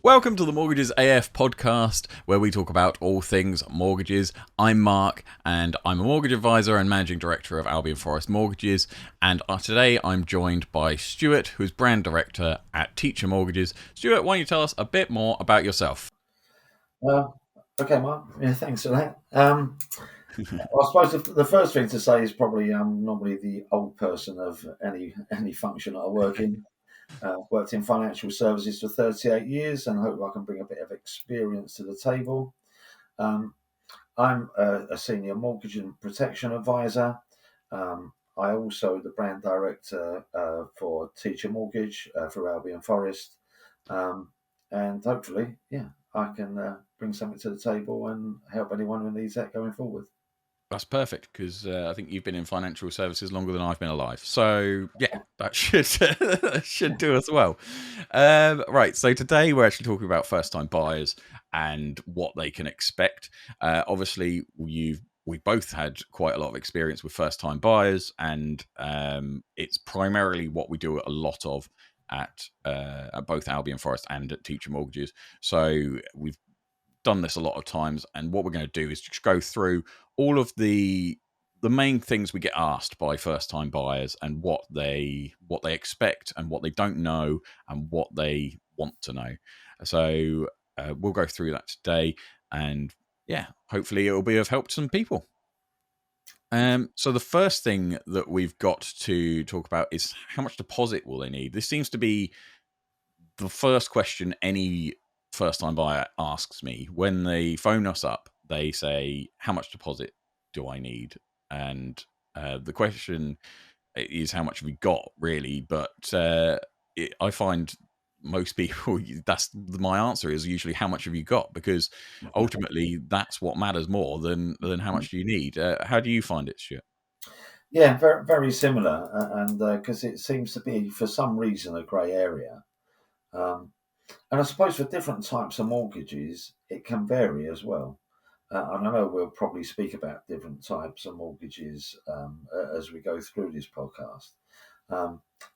Welcome to the Mortgages AF podcast, where we talk about all things mortgages. I'm Mark, and I'm a mortgage advisor and managing director of Albion Forest Mortgages. And today I'm joined by Stuart, who's brand director at Teacher Mortgages. Stuart, why don't you tell us a bit more about yourself? Okay, Mark. Yeah, thanks for that. I suppose the first thing to say is probably I'm normally the old person of any function that I work in. Worked in financial services for 38 years and hope I can bring a bit of experience to the table. I'm a senior mortgage and protection advisor. I also the brand director for Teacher Mortgage for Albion Forest. And hopefully, I can bring something to the table and help anyone who needs that going forward. That's perfect, because I think you've been in financial services longer than I've been alive. So, yeah, that should that should do us well. Right, so today we're actually talking about first-time buyers and what they can expect. Obviously, we both had quite a lot of experience with first-time buyers, and it's primarily what we do a lot of at both Albion Forest and at Teacher Mortgages. So we've done this a lot of times, and what we're going to do is just go through all of the main things we get asked by first time buyers and what they expect and what they don't know and what they want to know. So we'll go through that today, and hopefully it will be of help to some people. So the first thing that we've got to talk about is how much deposit will they need. This seems to be the first question any first time buyer asks me. When they phone us up, they say, how much deposit do I need? And the question is, how much have you got, really? But I find most people, that's my answer is usually, how much have you got? Because ultimately that's what matters more than how much do you need. How do you find it, Stuart? Yeah, very, very similar. And because it seems to be, for some reason, a grey area. And I suppose for different types of mortgages, it can vary as well. And I know we'll probably speak about different types of mortgages as we go through this podcast.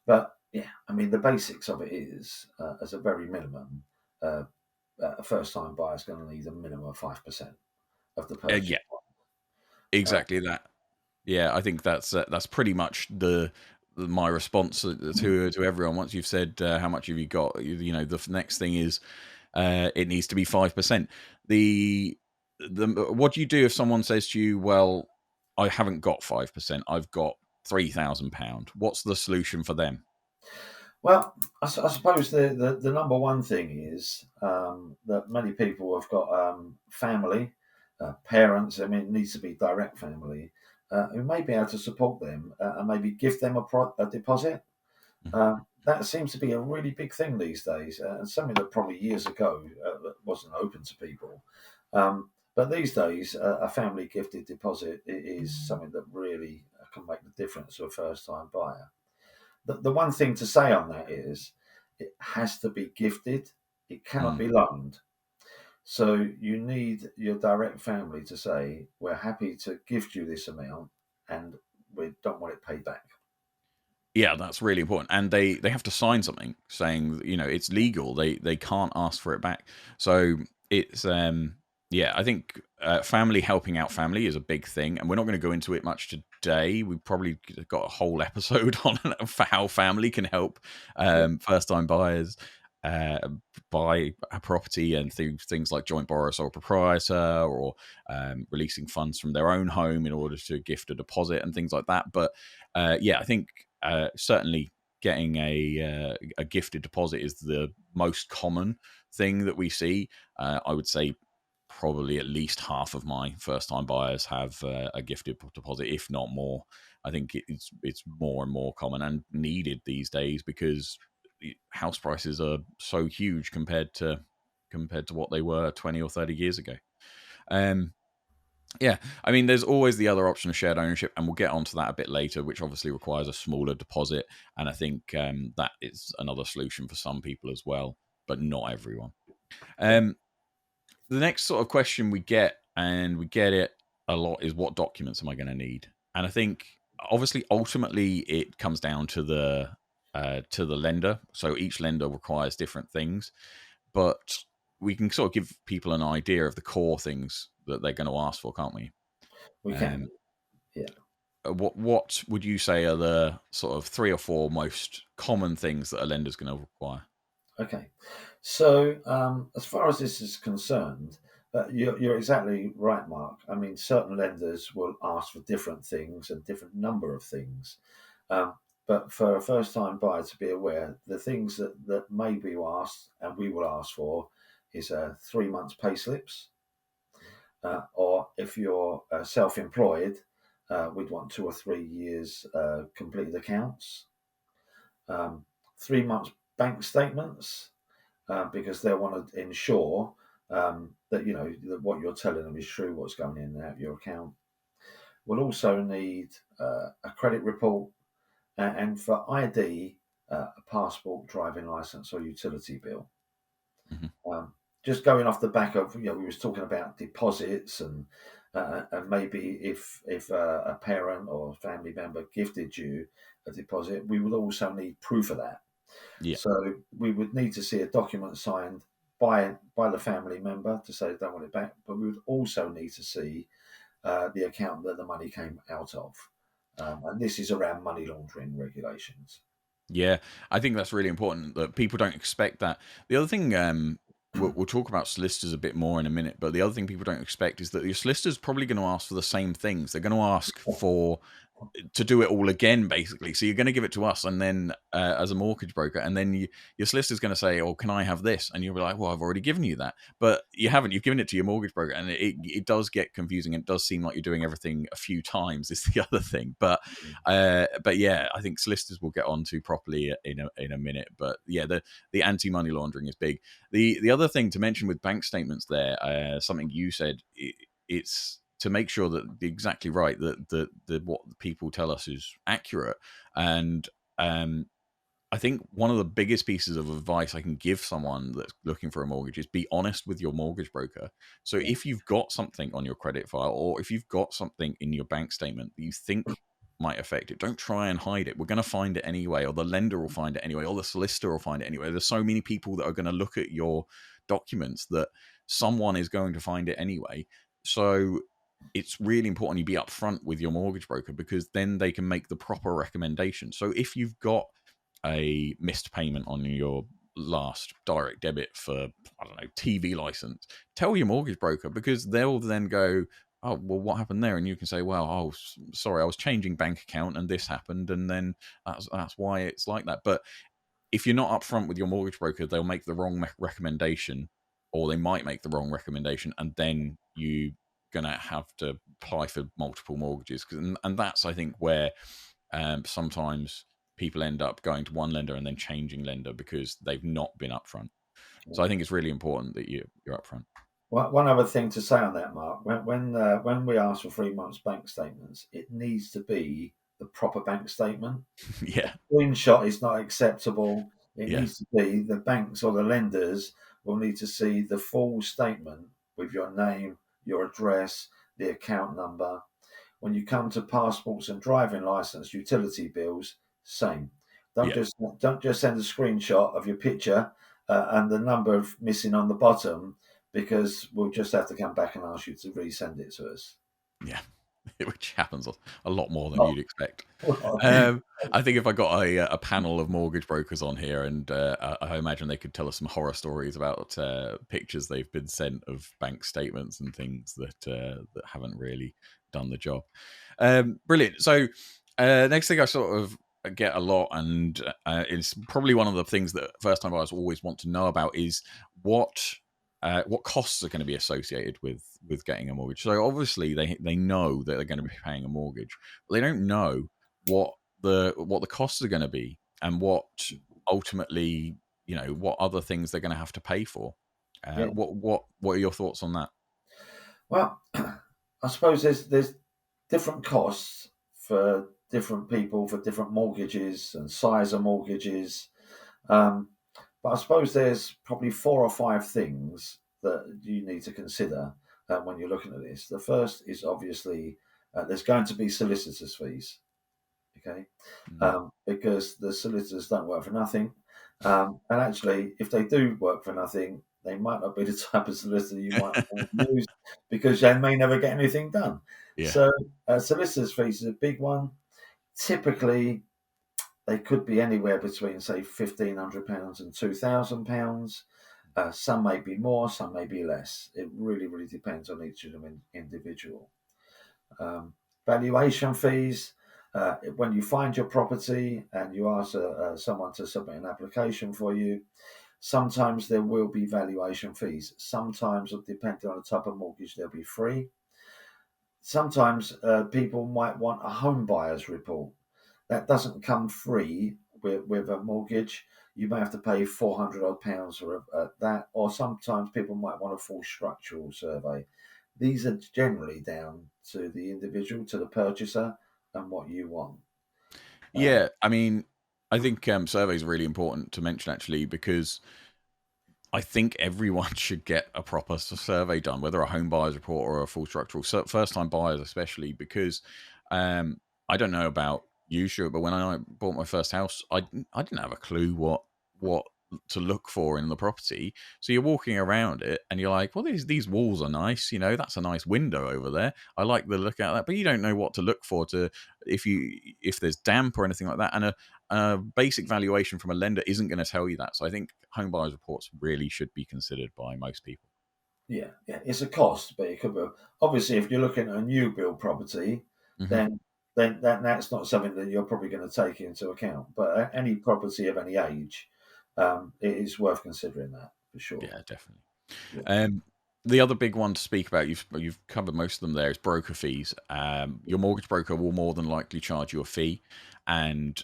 But yeah, I mean, the basics of it is, as a very minimum, a first-time buyer is going to need a minimum of 5% of the purchase Yeah, price. exactly that. Yeah, I think that's pretty much my response to everyone. Once you've said how much have you got, you know, the next thing is it needs to be 5%. The what do you do if someone says to you, "Well, I haven't got 5%. I've got £3,000." What's the solution for them? Well, I suppose the number one thing is that many people have got family, parents. I mean, it needs to be direct family who may be able to support them and maybe give them a deposit. That seems to be a really big thing these days, and something that probably years ago wasn't open to people. But these days, a family gifted deposit is something that really can make the difference to a first time buyer. The one thing to say on that is it has to be gifted, it cannot Mm. be loaned. So you need your direct family to say, we're happy to gift you this amount and we don't want it paid back. Yeah, that's really important, and they have to sign something saying, you know, it's legal. They can't ask for it back. So it's yeah, I think family helping out family is a big thing, and we're not going to go into it much today. We've probably got a whole episode on for how family can help Yeah. first time buyers uh, buy a property, and things like joint borrower sole proprietor, or releasing funds from their own home in order to gift a deposit and things like that. But yeah, I think certainly getting a gifted deposit is the most common thing that we see. I would say probably at least half of my first time buyers have a gifted deposit, if not more. I think it's more and more common and needed these days, because house prices are so huge compared to what they were 20 or 30 years ago. Um, yeah, I mean, there's always the other option of shared ownership, and we'll get onto that a bit later, which obviously requires a smaller deposit. And I think that is another solution for some people as well, but not everyone. Yeah. Um, the next sort of question we get, and we get it a lot, is what documents am I going to need? And I think obviously ultimately it comes down to the lender. So each lender requires different things. but we can sort of give people an idea of the core things that they're going to ask for, can't we? We can. Um, Yeah. what would you say are the sort of 3 or 4 most common things that a lender's going to require? Okay. So, as far as this is concerned, you're exactly right, Mark. I mean, certain lenders will ask for different things and different number of things. Um, but for a first time buyer to be aware, the things that may be asked and we will ask for is 3 months pay slips, or if you're self employed, we'd want 2 or 3 years completed accounts, um, 3 months bank statements, because they'll want to ensure that that what you're telling them is true, what's going in and out of your account. We'll also need a credit report, and for ID, a passport, driving license, or utility bill. Hmm. Um, just going off the back of, we was talking about deposits, and maybe if a parent or family member gifted you a deposit, we would also need proof of that. Yeah. So we would need to see a document signed by the family member to say they don't want it back, but we would also need to see the account that the money came out of. And this is around money laundering regulations. Yeah, I think that's really important that people don't expect that. The other thing, we'll talk about solicitors a bit more in a minute, but the other thing people don't expect is that your solicitor's probably going to ask for the same things. They're going to ask for to do it all again, basically. So you're going to give it to us, and then as a mortgage broker, and then your solicitor's going to say, "Oh, can I have this?" And you'll be like, "Well, I've already given you that," but you haven't. You've given it to your mortgage broker, and it does get confusing. And it does seem like you're doing everything a few times. Is the other thing, but yeah, I think solicitors will get on to properly in a minute. But yeah, the anti money laundering is big. The other thing to mention with bank statements, there, something you said, it's to make sure that exactly right that the what people tell us is accurate. And um, I think one of the biggest pieces of advice I can give someone that's looking for a mortgage is be honest with your mortgage broker. So Yeah, if you've got something on your credit file, or if you've got something in your bank statement that you think might affect it, don't try and hide it. We're going to find it anyway, or the lender will find it anyway, or the solicitor will find it anyway. There's so many people that are going to look at your documents that someone is going to find it anyway. So it's really important you be upfront with your mortgage broker, because then they can make the proper recommendation. So if you've got a missed payment on your last direct debit for, I don't know, TV license, tell your mortgage broker, because they'll then go, "Oh, well, what happened there?" And you can say, "Well, oh, sorry, I was changing bank account and this happened, and then that's why it's like that." But if you're not upfront with your mortgage broker, they'll make the wrong recommendation, or they might make the wrong recommendation, and then you gonna have to apply for multiple mortgages. And that's, I think, where sometimes people end up going to one lender and then changing lender because they've not been upfront. So yeah. I think it's really important that you're upfront. One other thing to say on that, Mark, when we ask for 3 months bank statements, it needs to be the proper bank statement. Yeah, Screenshot is not acceptable. It yeah, needs to be the banks or the lenders will need to see the full statement with your name, your address, the account number. When you come to passports and driving license, utility bills, same. Don't yeah. just don't just send a screenshot of your picture and the number missing on the bottom, because we'll just have to come back and ask you to resend it to us. Yeah, which happens a lot more than Oh, you'd expect. well, I think if I got a panel of mortgage brokers on here, and I imagine they could tell us some horror stories about pictures they've been sent of bank statements and things that haven't really done the job. Brilliant. So next thing I sort of get a lot, and it's probably one of the things that first time buyers always want to know about, is what costs are going to be associated with getting a mortgage. So obviously they know that they're going to be paying a mortgage, but they don't know what the costs are going to be, and what ultimately, what other things they're going to have to pay for. yeah. What are your thoughts on that? Well, I suppose there's different costs for different people for different mortgages and size of mortgages. Um, but I suppose there's probably 4 or 5 things that you need to consider when you're looking at this. The first is obviously there's going to be solicitors' fees, okay? Mm. Because the solicitors don't work for nothing. And actually, if they do work for nothing, they might not be the type of solicitor you might want to use because they may never get anything done. Yeah. So solicitors' fees is a big one. Typically, they could be anywhere between, say, £1,500 and £2,000. Some may be more, some may be less. It really, really depends on each of them individual. Valuation fees. When you find your property and you ask someone to submit an application for you, sometimes there will be valuation fees. Sometimes, depending on the type of mortgage, they'll be free. Sometimes people might want a home buyer's report. That doesn't come free with a mortgage. You may have to pay £400 for that, or sometimes people might want a full structural survey. These are generally down to the individual, to the purchaser, and what you want. Yeah, I mean, I think surveys are really important to mention actually, because I think everyone should get a proper survey done, whether a home buyer's report or a full structural. First time buyers, especially, because I don't know about you, Stuart, but when I bought my first house, I didn't have a clue what to look for in the property. So you're walking around it and you're like, well, these walls are nice, that's a nice window over there. I like the look at that, but you don't know what to look for if there's damp or anything like that. And a basic valuation from a lender isn't going to tell you that. So I think home buyers reports really should be considered by most people. Yeah, it's a cost, but it could be. Obviously, if you're looking at a new build property, Mm-hmm. then that's not something that you're probably going to take into account. But any property of any age, it is worth considering that for sure. Yeah, definitely. Yeah, The other big one to speak about, you've covered most of them there, is broker fees. Your mortgage broker will more than likely charge you a fee, and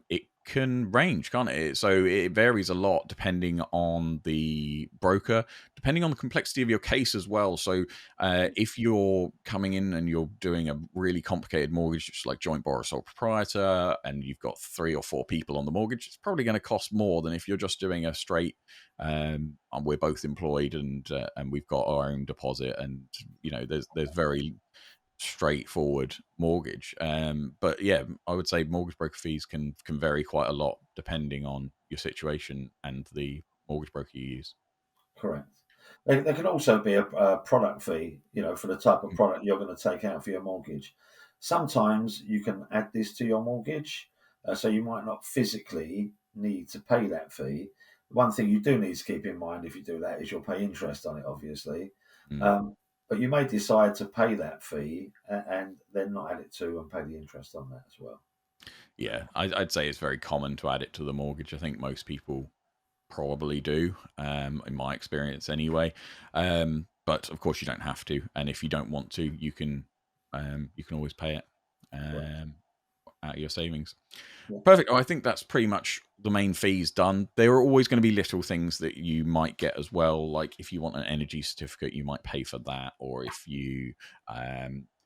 it can range, can't it? So it varies a lot depending on the broker, depending on the complexity of your case as well. So if you're coming in and you're doing a really complicated mortgage, just like joint borrower sole proprietor, and you've got 3 or 4 people on the mortgage, it's probably going to cost more than if you're just doing a straight and we're both employed and we've got our own deposit, and there's very straightforward mortgage. But yeah, I would say mortgage broker fees can vary quite a lot depending on your situation and the mortgage broker you use. correct. There can also be a product fee, for the type of product you're going to take out for your mortgage. Sometimes you can add this to your mortgage, so you might not physically need to pay that fee. One thing you do need to keep in mind if you do that is you'll pay interest on it, obviously. Mm. But you may decide to pay that fee and then not add it to and pay the interest on that as well. Yeah, I'd say it's very common to add it to the mortgage. I think most people probably do, in my experience anyway. But of course, you don't have to, and if you don't want to, you can always pay it Correct. out of your savings. Yeah. Perfect. Oh, I think that's pretty much the main fees done. There are always going to be little things that you might get as well. Like if you want an energy certificate, you might pay for that. Or if you,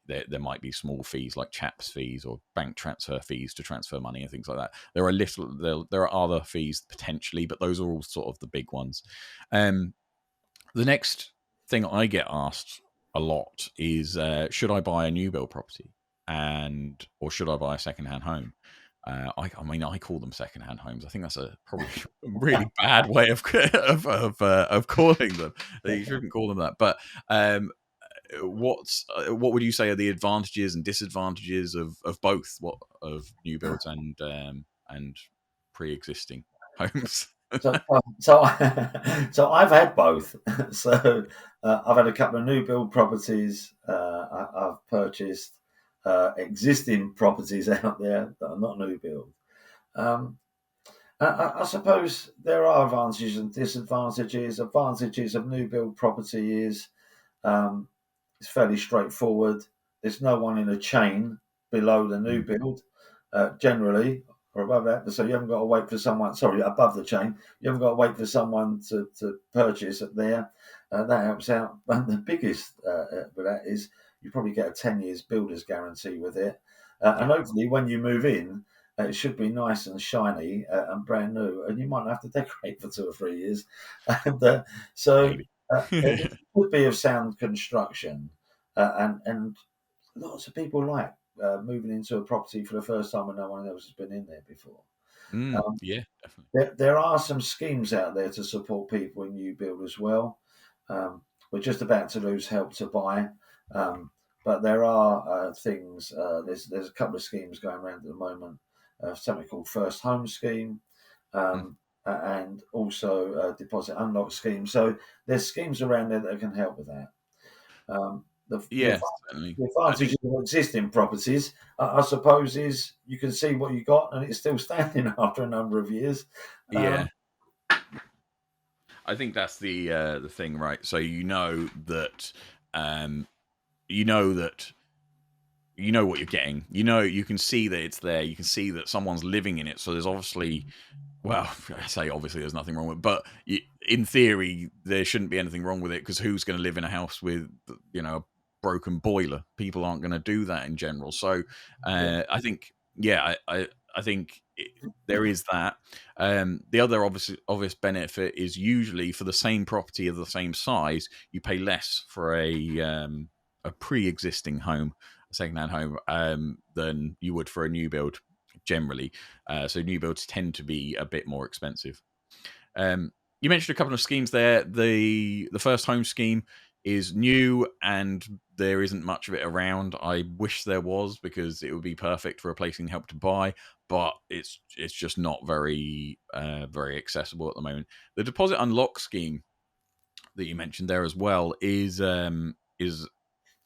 there might be small fees like CHAPS fees or bank transfer fees to transfer money and things like that. There are other fees potentially, but those are all sort of the big ones. The next thing I get asked a lot is, should I buy a new build property or should I buy a secondhand home? I mean, I call them secondhand homes. I think that's probably a really bad way of of calling them. You shouldn't call them that. But what would you say are the advantages and disadvantages of both, of new builds and pre-existing homes? So I've had both. So I've had a couple of new build properties. I've purchased existing properties out there that are not new build. Um, I suppose there are advantages and disadvantages. Advantages of new build property is um, it's fairly straightforward. There's no one in a chain below the new Mm. build, generally, or above that. So you haven't got to wait for someone, sorry, above the chain. You haven't got to wait for someone to purchase it there. That helps out. And the biggest with that is you probably get a 10 years builder's guarantee with it. Yeah, And hopefully when you move in, it should be nice and shiny and brand new, and you might have to decorate for 2 or 3 years. And so maybe. it would be of sound construction, and lots of people like moving into a property for the first time when no one else has been in there before. Um, Yeah, definitely. there are some schemes out there to support people in new build as well. We're just about to lose Help to Buy, but there are things. There's a couple of schemes going around at the moment. Something called First Home Scheme, Mm. and also Deposit Unlock Scheme. So there's schemes around there that can help with that. The Yeah, certainly. the I advantage think, of existing properties, I suppose, is you can see what you got and it's still standing after a number of years. yeah, I think that's the thing, right? So um, you know that you know what you're getting. You know, you can see that it's there. You can see that someone's living in it. So there's obviously, well, I say obviously there's nothing wrong with it, but in theory there shouldn't be anything wrong with it, because who's going to live in a house with, a broken boiler? People aren't going to do that in general. So Yeah, I think, yeah, I think there is that. The other obvious benefit is usually for the same property of the same size, you pay less for a pre-existing home, a second-hand home, than you would for a new build generally. So new builds tend to be a bit more expensive. You mentioned a couple of schemes there. The first home scheme is new and there isn't much of it around. I wish there was, because it would be perfect for replacing Help to Buy, but it's just not very accessible at the moment. The Deposit Unlock scheme that you mentioned there as well is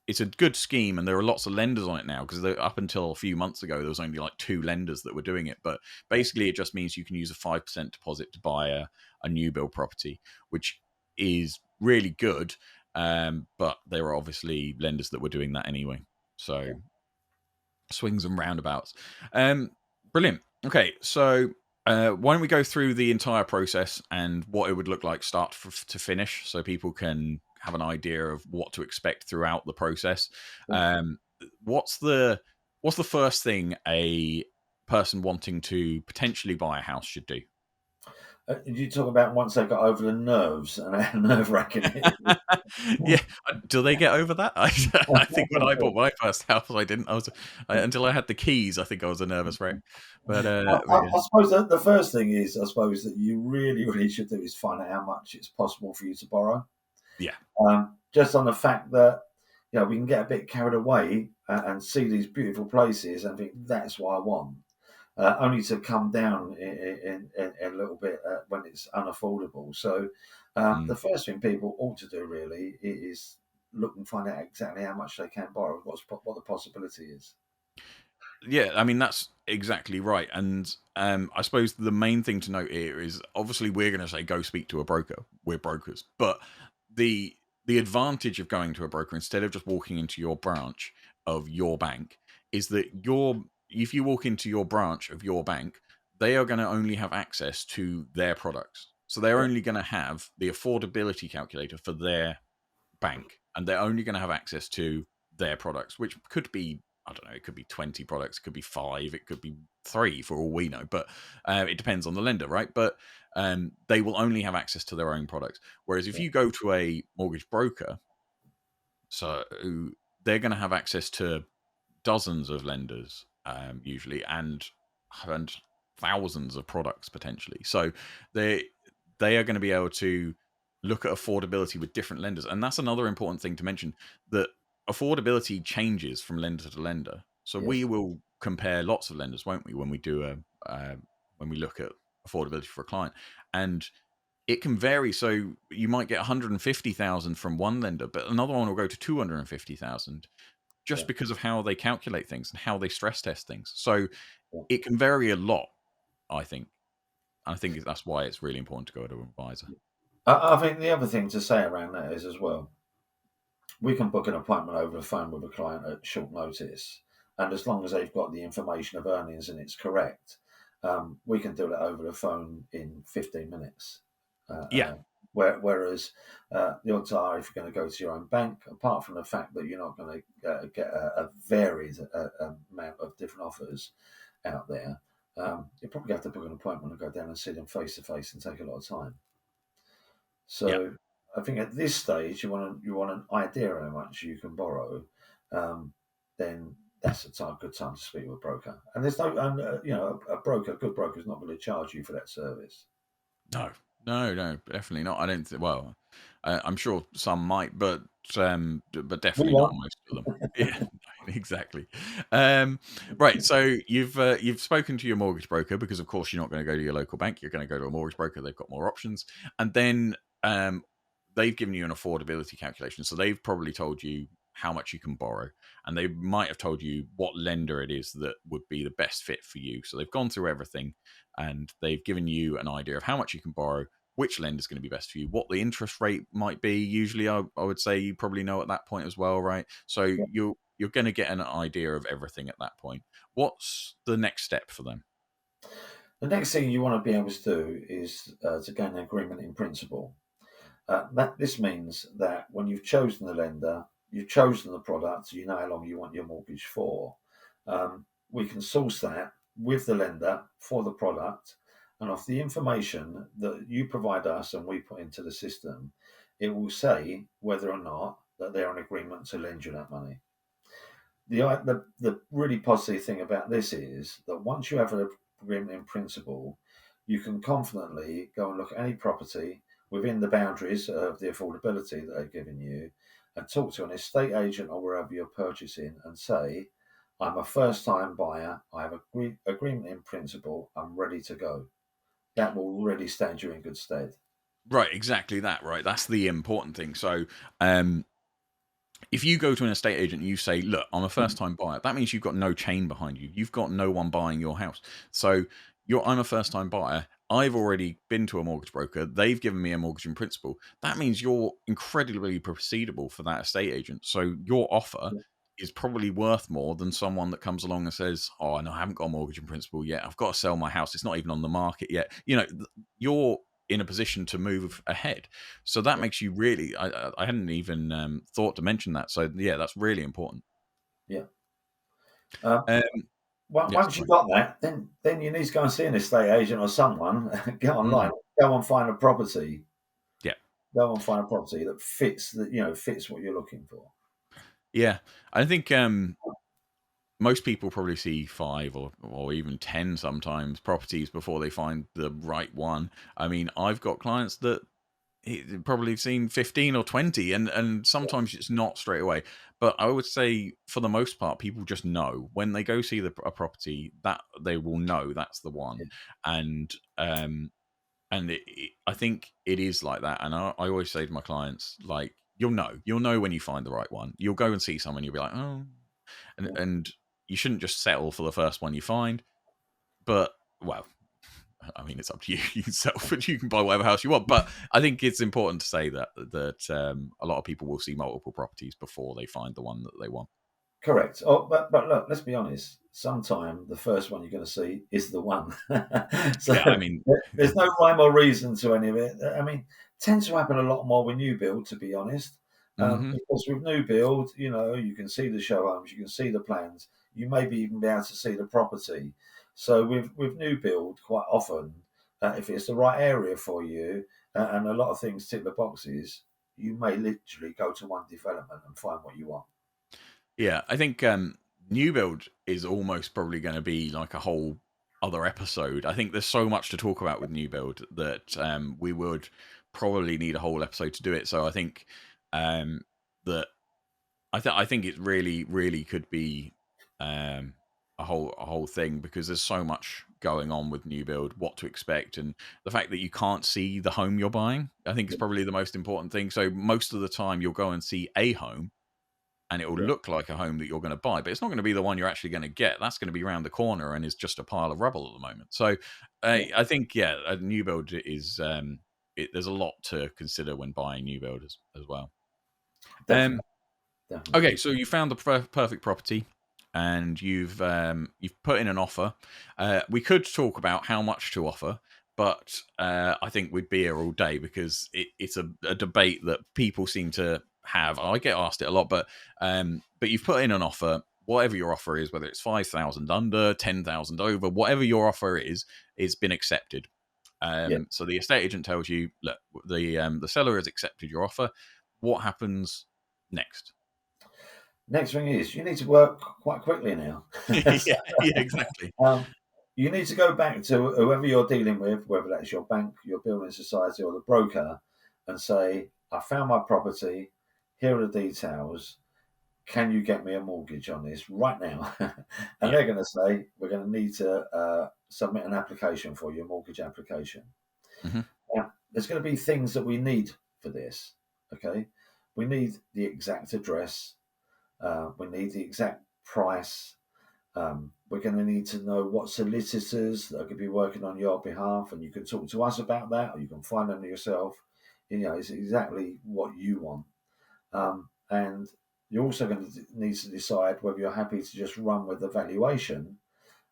it's a good scheme, and there are lots of lenders on it now, because up until a few months ago there was only like 2 lenders that were doing it. But basically it just means you can use a 5% deposit to buy a new build property, which is really good. But there are obviously lenders that were doing that anyway, so swings and roundabouts. Brilliant. Okay, so why don't we go through the entire process and what it would look like start to finish, so people can have an idea of what to expect throughout the process. yeah. Um, what's the what's the first thing a person wanting to potentially buy a house should do? You talk about once they got over the nerves and how nerve wracking it is. Yeah, do they get over that? I think when I bought my first house, I didn't. Until I had the keys. I think I was a nervous wreck. But yeah, I suppose that the first thing is, I suppose, that you really, really should do is find out how much it's possible for you to borrow. yeah, Just on the fact that, we can get a bit carried away and see these beautiful places and think that's what I want, only to come down in a little bit when it's unaffordable. So mm. the first thing people ought to do really is look and find out exactly how much they can borrow, what the possibility is. Yeah, I mean that's exactly right. And I suppose the main thing to note here is, obviously we're going to say go speak to a broker. We're brokers, but the the advantage of going to a broker instead of just walking into your branch of your bank is that if you walk into your branch of your bank, they are going to only have access to their products. So they're Yeah, only going to have the affordability calculator for their bank, and they're only going to have access to their products, which could be, I don't know, it could be 20 products, it could be 5, it could be 3 for all we know, but it depends on the lender, right? But they will only have access to their own products. Whereas if yeah, you go to a mortgage broker, so they're going to have access to dozens of lenders, usually, and thousands of products potentially. So they they are going to be able to look at affordability with different lenders, and that's another important thing to mention, that affordability changes from lender to lender. So we yes, will compare lots of lenders, won't we, when we do when we look at affordability for a client, and it can vary. So you might get 150,000 from one lender, but another one will go to 250,000, yeah, just because of how they calculate things and how they stress test things. So yeah. it can vary a lot, I think. I think that's why it's really important to go to an advisor. I think the other thing to say around that is as well, we can book an appointment over the phone with a client at short notice, and as long as they've got the information of earnings and it's correct, we can do that over the phone in 15 minutes. Uh, Yeah, uh, whereas the odds are, if you're going to go to your own bank, apart from the fact that you're not going to get a varied amount of different offers out there, you probably have to book an appointment and go down and see them face to face and take a lot of time. yeah, So I think at this stage you want an idea how much you can borrow. Then that's a good time to speak with a broker. And there's no, and a good broker is not going to charge you for that service. No, no, definitely not. I don't think. Well, I'm sure some might, but We definitely not won't. most of them. Yeah, exactly. Right. So you've spoken to your mortgage broker because, of course, you're not going to go to your local bank. You're going to go to a mortgage broker. They've got more options, and then they've given you an affordability calculation. So they've probably told you how much you can borrow, and they might have told you what lender it is that would be the best fit for you. So they've gone through everything, and they've given you an idea of how much you can borrow, which lender is going to be best for you, what the interest rate might be. Usually, I would say you probably know at that point as well, right? So Yeah. you're going to get an idea of everything at that point. What's the next step for them? The next thing you want to be able to do is to gain an agreement in principle. This means that when you've chosen the lender, you've chosen the product, so you know how long you want your mortgage for. We can source that with the lender for the product, and off the information that you provide us and we put into the system, it will say whether or not that they're in agreement to lend you that money. The really positive thing about this is that once you have an agreement in principle, you can confidently go and look at any property within the boundaries of the affordability that they've given you and talk to an estate agent or wherever you're purchasing and say, I'm a first time buyer, I have an agreement in principle, I'm ready to go. That will really stand you in good stead. Right, exactly that. Right, that's the important thing. So, um, if you go to an estate agent and you say, "Look, I'm a first-time buyer," that means you've got no chain behind you. You've got no one buying your house. So, I'm a first-time buyer. I've already been to a mortgage broker. They've given me a mortgage in principle. That means you're incredibly proceedable for that estate agent. So, your offer is probably worth more than someone that comes along and says, "Oh, no, I haven't got a mortgage in principle yet. I've got to sell my house. It's not even on the market yet." You're in a position to move ahead. So that Yeah. makes you really. I hadn't even thought to mention that. So yeah, that's really important. Yeah. Um, Um, yes, Once you've sorry. got that, then you need to go and see an estate agent or someone. Go online, Mm, go and find a property. yeah, Go and find a property that fits what you're looking for. yeah. I think most people probably see 5 or even 10 sometimes properties before they find the right one. I mean, I've got clients that probably seen 15 or 20, and sometimes it's not straight away, but I would say for the most part people just know when they go see a property that they will know that's the one. And I think it is like that, and I always say to my clients, like, you'll know when you find the right one. You'll go and see someone, you'll be like, oh, Yeah, and you shouldn't just settle for the first one you find. But, well, I mean, it's up to you yourself, but you can buy whatever house you want. But I think it's important to say that a lot of people will see multiple properties before they find the one that they want. correct. Oh, but look, let's be honest. Sometime the first one you're going to see is the one. So Yeah, I mean, there's no rhyme or reason to any of it. I mean, tends to happen a lot more with new build, to be honest. hmm Because with new build, you can see the show homes, you can see the plans, you maybe even be able to see the property. So with new build, quite often, if it's the right area for you and a lot of things tick the boxes, you may literally go to one development and find what you want. yeah, I think new build is almost probably going to be like a whole other episode. I think there's so much to talk about with new build that we would probably need a whole episode to do it. So I think um, that I think it really, really could be um, a whole thing because there's so much going on with new build, what to expect, and the fact that you can't see the home you're buying. I think is probably the most important thing. So most of the time, you'll go and see a home, and it will Yeah. look like a home that you're going to buy, but it's not going to be the one you're actually going to get. That's going to be around the corner and is just a pile of rubble at the moment. So Yeah, I think yeah, a new build is there's a lot to consider when buying new build as well. Um, definitely, definitely. Okay, so you found the perfect property, and you've put in an offer. We could talk about how much to offer, but I think we'd be here all day because it's a debate that people seem to have. I get asked it a lot, but you've put in an offer. Whatever your offer is, whether it's 5,000 under, 10,000 over, whatever your offer is been accepted. Yeah. So the estate agent tells you, look, the seller has accepted your offer. What happens next? Next thing is you need to work quite quickly now. Yeah, So, yeah, exactly. you need to go back to whoever you're dealing with, whether that's your bank, your building society, or the broker, and say, I found my property. Here are the details. Can you get me a mortgage on this right now? And Yeah. they're going to say, we're going to need to submit an application for your mortgage application. Hmm. Now, there's going to be things that we need for this. Okay. We need the exact address. We need the exact price. We're going to need to know what solicitors that are going to be working on your behalf, and you can talk to us about that, or you can find them yourself. You know, it's exactly what you want. And you're also going to need to decide whether you're happy to just run with the valuation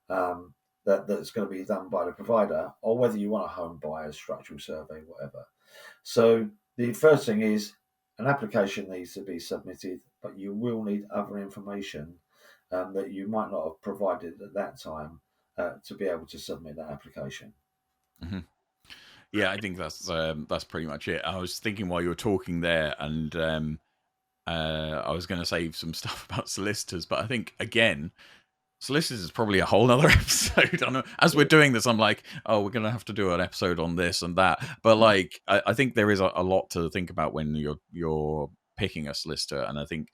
that's going to be done by the provider, or whether you want a home buyer's structural survey, whatever. So the first thing is an application needs to be submitted, but you will need other information that you might not have provided at that time to be able to submit that application. Hmm. Yeah, I think that's pretty much it. I was thinking while you were talking there, and I was going to say some stuff about solicitors, but I think again, solicitors is probably a whole other episode. I know as we're doing this, I'm like, oh, we're gonna have to do an episode on this and that. But like, I think there is a lot to think about when you're picking a solicitor, and I think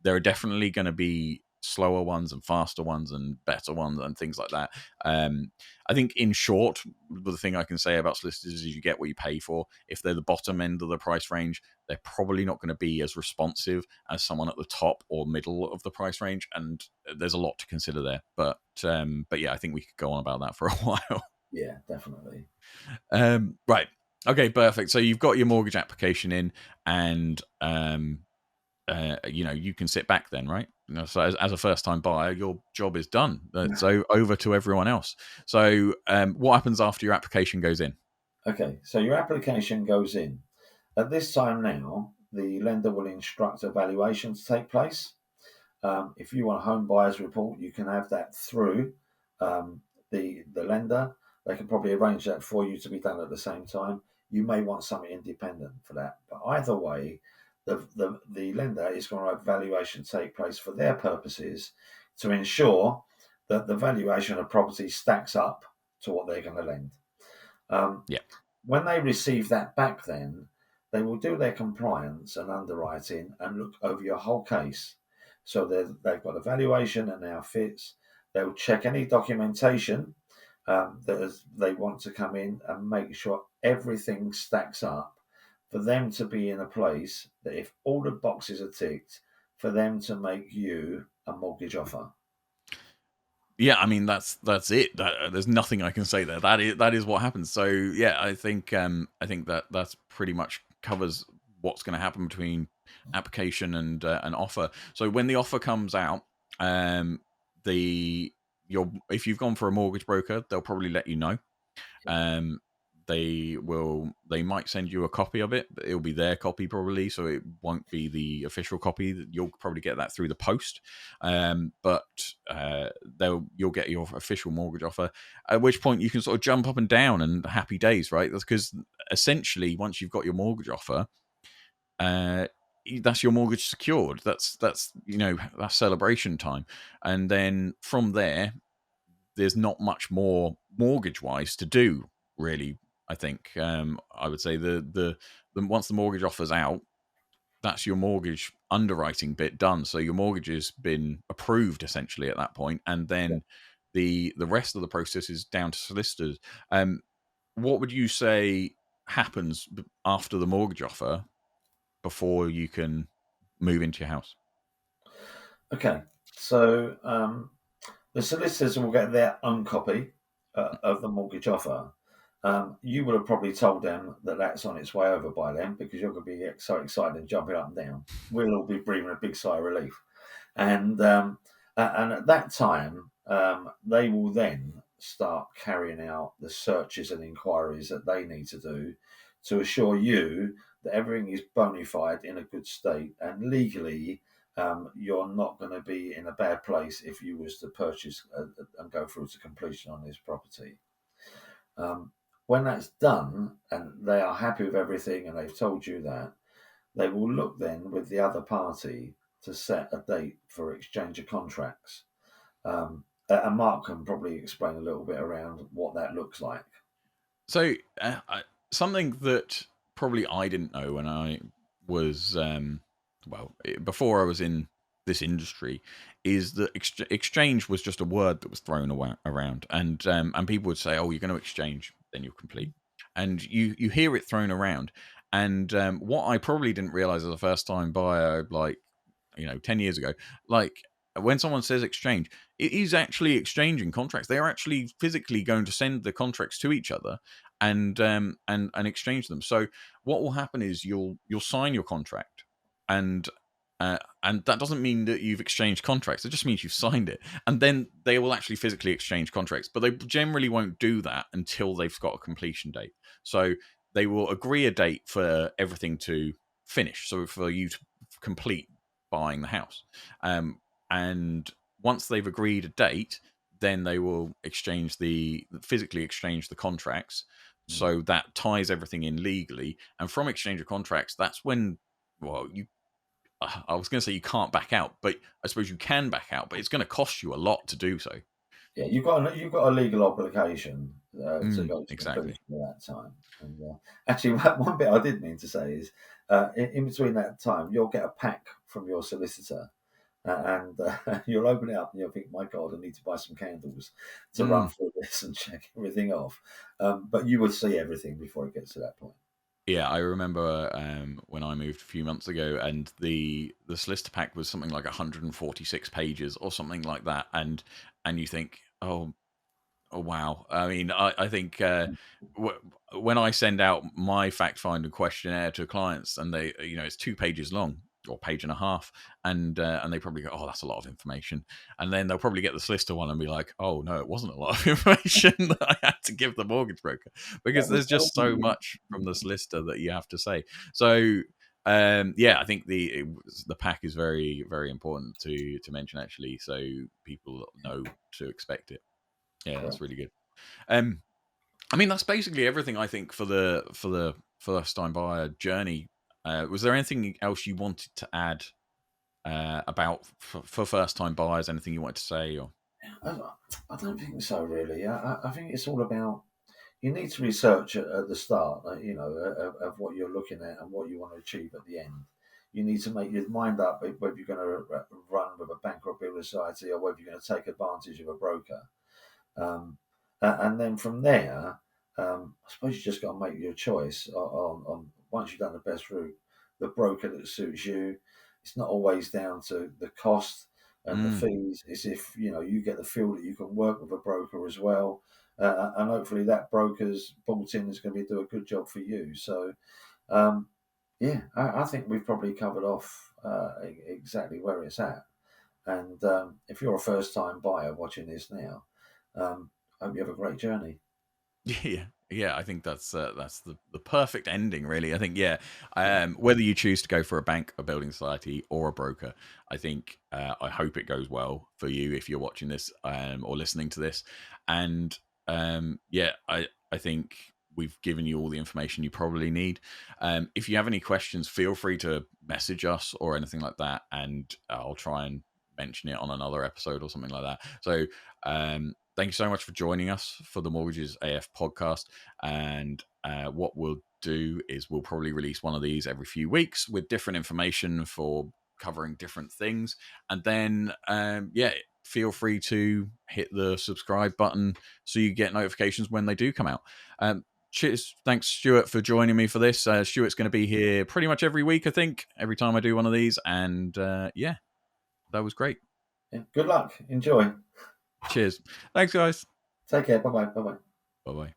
there are definitely going to be slower ones and faster ones and better ones and things like that. I think in short, the thing I can say about solicitors is you get what you pay for. If they're the bottom end of the price range, they're probably not going to be as responsive as someone at the top or middle of the price range, and there's a lot to consider there. But yeah, I think we could go on about that for a while. Yeah, definitely. Right. Okay, perfect. So you've got your mortgage application in, and you can sit back then, right? So as a first time buyer, your job is done. So over to everyone else. So what happens after your application goes in? Okay, so your application goes in. At this time now, the lender will instruct a valuation to take place. If you want a home buyer's report, you can have that through um, the lender. They can probably arrange that for you to be done at the same time. You may want something independent for that, but either way, the lender is going to have valuation take place for their purposes to ensure that the valuation of property stacks up to what they're going to lend. Um, Yeah. when they receive that back, then they will do their compliance and underwriting and look over your whole case. So they've got a valuation that now fits. They'll check any documentation they want to come in and make sure everything stacks up for them to be in a place that if all the boxes are ticked, for them to make you a mortgage offer. Yeah, I mean that's it. There's nothing I can say there. That is what happens. So yeah, I think that's pretty much covers what's going to happen between application and an offer. So when the offer comes out, um, the your if you've gone for a mortgage broker, they'll probably let you know. Um, they might send you a copy of it, but it'll be their copy probably, so it won't be the official copy. You'll probably get that through the post, but you'll get your official mortgage offer. At which point you can sort of jump up and down and happy days, right? That's because essentially once you've got your mortgage offer, uh, that's your mortgage secured. That's celebration time, and then from there there's not much more mortgage wise to do, really. I think I would say the once the mortgage offer's out, that's your mortgage underwriting bit done. So your mortgage has been approved essentially at that point, and then the rest of the process is down to solicitors. What would you say happens after the mortgage offer before you can move into your house? Okay, so the solicitors will get their own copy of the mortgage offer. You would have probably told them that that's on its way over by then because you're going to be so excited and jumping up and down. We'll all be breathing a big sigh of relief. And at that time, they will then start carrying out the searches and inquiries that they need to do to assure you that everything is bona fide in a good state and legally you're not going to be in a bad place if you was to purchase and go through to completion on this property. Um, when that's done and they are happy with everything and they've told you that, they will look then with the other party to set a date for exchange of contracts. And Mark can probably explain a little bit around what that looks like. So something that probably I didn't know when I was before I was in this industry is that exchange was just a word that was thrown around, and people would say, "Oh, you're going to exchange, then you'll complete," and you hear it thrown around. And what I probably didn't realize as a first time buyer, like 10 years ago, like when someone says exchange, it is actually exchanging contracts. They are actually physically going to send the contracts to each other and exchange them. So what will happen is you'll sign your contract, and and that doesn't mean that you've exchanged contracts. It just means you've signed it, and then they will actually physically exchange contracts. But they generally won't do that until they've got a completion date. So they will agree a date for everything to finish. So for you to complete buying the house, and once they've agreed a date, then they will physically exchange the contracts. So that ties everything in legally, and from exchange of contracts, that's when, well, I was going to say you can't back out, but I suppose you can back out, but it's going to cost you a lot to do so. Yeah, you've got a legal obligation to go to Exactly. completion at that time. And actually, one bit I did mean to say is, in between that time, you'll get a pack from your solicitor, and you'll open it up and you'll think, "My God, I need to buy some candles to run through this and check everything off." But you would see everything before it gets to that point. Yeah, I remember when I moved a few months ago, and the solicitor pack was something like 146 pages or something like that, and you think, oh, wow. I mean, I think when I send out my fact finder questionnaire to clients, and they, it's 2 pages long or page and a half, and they probably go, "Oh, that's a lot of information," and then they'll probably get the solicitor one and be like, "Oh no, it wasn't a lot of information that I had to give the mortgage broker," because That was there's just so much from the solicitor that you have to say. So. Yeah, I think the pack is very, very important to mention, actually, so people know to expect it. Yeah, that's correct. really good. Um, I mean, that's basically everything, I think, for the first time buyer journey. Was there anything else you wanted to add about for first time buyers? Anything you wanted to say? Or I, I don't think so, really. I think it's all about, you need to research at the start, of what you're looking at and what you want to achieve at the end. You need to make your mind up whether you're going to run with a bank or a builder society, or whether you're going to take advantage of a broker. Um, and then from there, I suppose you just got to make your choice on once you've done the best route, the broker that suits you. It's not always down to the cost and the fees. It's if you get the feel that you can work with a broker as well, and hopefully that broker's bought in is going to do a good job for you. So, yeah, I think we've probably covered off exactly where it's at. And if you're a first time buyer watching this now, I hope you have a great journey. yeah, yeah, I think that's the perfect ending, really. I think, yeah, whether you choose to go for a bank, a building society, or a broker, I think I hope it goes well for you if you're watching this or listening to this. And yeah, I think we've given you all the information you probably need. If you have any questions, feel free to message us or anything like that, and I'll try and mention it on another episode or something like that. So thank you so much for joining us for the Mortgages AF podcast. And what we'll do is we'll probably release one of these every few weeks with different information for covering different things. And then, yeah, feel free to hit the subscribe button so you get notifications when they do come out. Cheers. Thanks, Stuart, for joining me for this. Stuart's going to be here pretty much every week, I think, every time I do one of these. And yeah, that was great. Yeah, good luck. Enjoy. Cheers. Thanks, guys. Take care. Bye bye. Bye bye. Bye bye.